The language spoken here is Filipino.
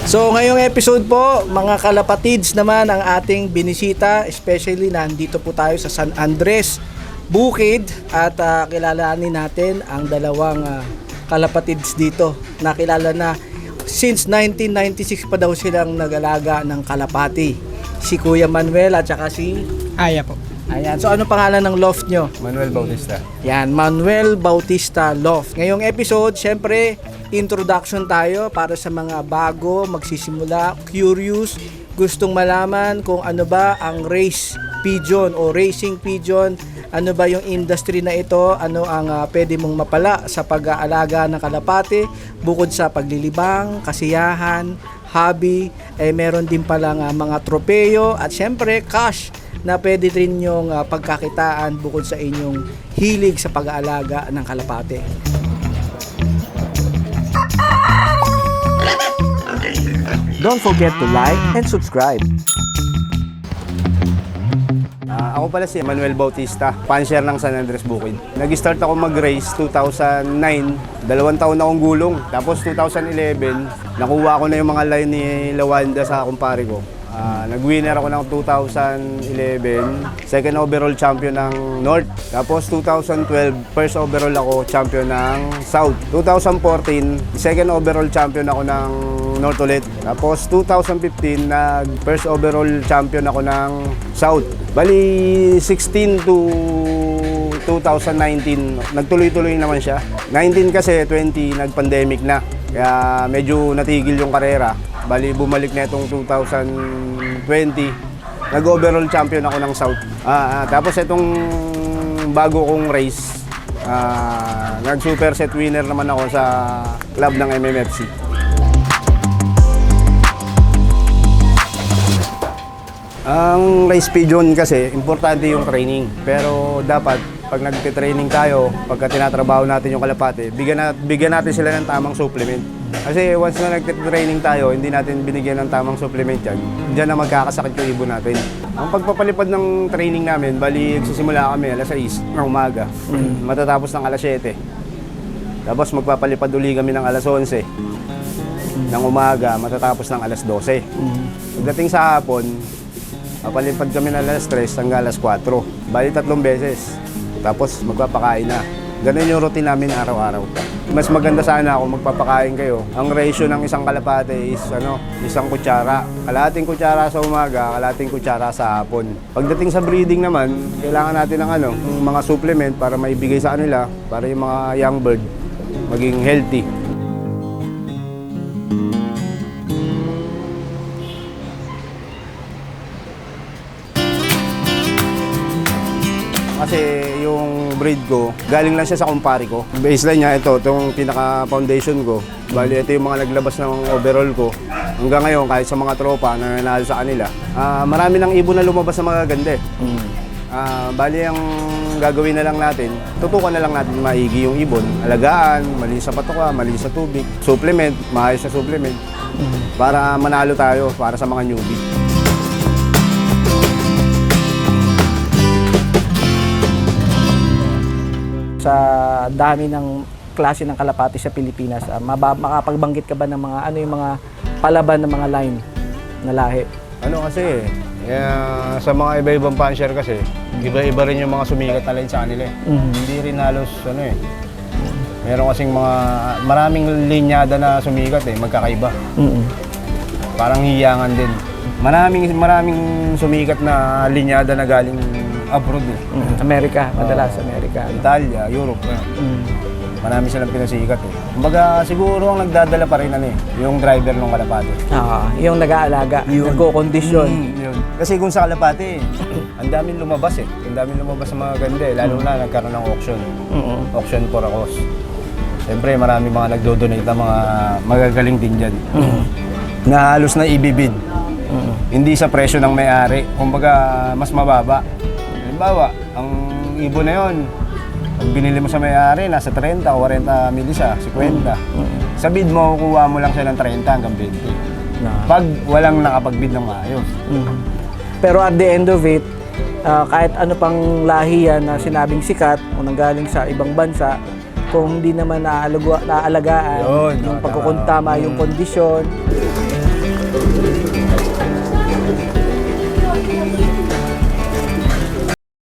So ngayong episode po, mga kalapatids naman ang ating binisita, especially nandito po tayo sa San Andres, Bukid, at kilalanin natin ang dalawang kalapatids dito. Nakilala na since 1996 pa daw silang nag-alaga ng kalapati. Si Kuya Manuel at saka si Aya po. Ayan. So ano pangalan ng loft nyo? Manuel Bautista. Yan, Manuel Bautista Loft. Ngayong episode, syempre, introduction tayo para sa mga bago, magsisimula, curious, gustong malaman kung ano ba ang race pigeon o racing pigeon, ano ba yung industry na ito, ano ang pwede mong mapala sa pag-aalaga ng kalapate, bukod sa paglilibang, kasiyahan, hobby, meron din palang mga tropeyo at syempre cash na pwede rin yung pagkakitaan bukod sa inyong hilig sa pag-aalaga ng kalapate. Don't forget to like and subscribe. Ako pala si Manuel Bautista, puncher ng San Andres Bukid. Nag-start ako mag-race 2009, 2 taon akong gulong. Tapos 2011, nakuha ko na yung mga line ni Lawanda sa kumpare ko. Nag-winner ako ng 2011, second overall champion ng North. Tapos 2012, first overall ako champion ng South. 2014, second overall champion ako ng North ulit. Tapos 2015, first overall champion ako ng South. Bali 16 to 2019, nagtuloy-tuloy naman siya. 19 kasi 20, nag-pandemic na. Kaya medyo natigil yung karera. Bali bumalik na itong 2020, nag-overall champion ako ng South. Tapos itong bago kong race, nag-super set winner naman ako sa club ng MMFC. Ang race pigeon kasi, importante yung training. Pero dapat, pag nagtitraining tayo, pagka tinatrabaho natin yung kalapate, bigyan natin sila ng tamang supplement. Kasi once na nagtitraining tayo, hindi natin binigyan ng tamang supplement yan, diyan na magkakasakit yung ibon natin. Ang pagpapalipad ng training namin, bali nagsisimula kami alas 6 ng umaga, matatapos ng alas 7. Tapos magpapalipad uli kami ng alas 11 ng umaga, matatapos ng alas 12. Pagdating sa hapon, papalipad kami ng alas 3 hanggang alas 4. Bali 3 beses. Tapos magpapakain na. Ganun yung routine namin araw-araw. Mas maganda sana kung magpapakain kayo. Ang ratio ng isang kalapate is isang kutsara. Kalahating kutsara sa umaga, kalahating kutsara sa hapon. Pagdating sa breeding naman, kailangan natin ng mga supplement para maibigay sa kanila, para yung mga young bird maging healthy. Kasi yung breed ko, galing lang siya sa kumpare ko. Baseline niya itong pinaka-foundation ko. Bali, ito yung mga naglabas ng overall ko. Hanggang ngayon, kahit sa mga tropa na nanalo sa kanila, marami ng ibon na lumabas na magaganda. Bali, ang gagawin na lang natin, tutukan na lang natin maigi yung ibon. Alagaan, malinis sa patoka, malinis sa tubig, supplement, maayos na supplement. Para manalo tayo, para sa mga newbie. Sa dami ng klase ng kalapati sa Pilipinas, makapagbanggit ka ba ng mga yung mga palaban ng mga line na lahi? Kasi, sa mga iba-ibang puncher kasi, iba-iba rin yung mga sumikat na line sa kanila. Hindi rin halos meron kasing maraming linyada na sumikat magkakaiba. Parang hiyangan din. Maraming sumikat na linyada na galing abroad. Amerika, madalas Amerika. Italia, Europe. Marami silang pinasikat. Kumbaga siguro ang nagdadala pa rin yung driver ng kalapate. Yung nag-aalaga, nagko-kondisyon. Yun. Kasi kung sa kalapate, ang daming lumabas Ang daming lumabas sa mga ganda lalo na nagkaroon ng auction. Auction for a cause. Siyempre marami mga nagdo-donate na mga magagaling din dyan. Na halos na ibibid. Hindi sa presyo ng may-ari. Kumbaga mas mababa. Halimbawa, ang ibon na yun, pag binili mo sa may-ari, nasa 30 o 40 mil siya, 50. Sa bid mo, kukuha mo lang siya ng 30 hanggang 20. Pag walang nakapagbid ng maayos. Pero at the end of it, kahit ano pang lahi yan na sinabing sikat o nanggaling sa ibang bansa, kung hindi naman naalagaan Yun, yung tama. pagkukuntama yung kondisyon.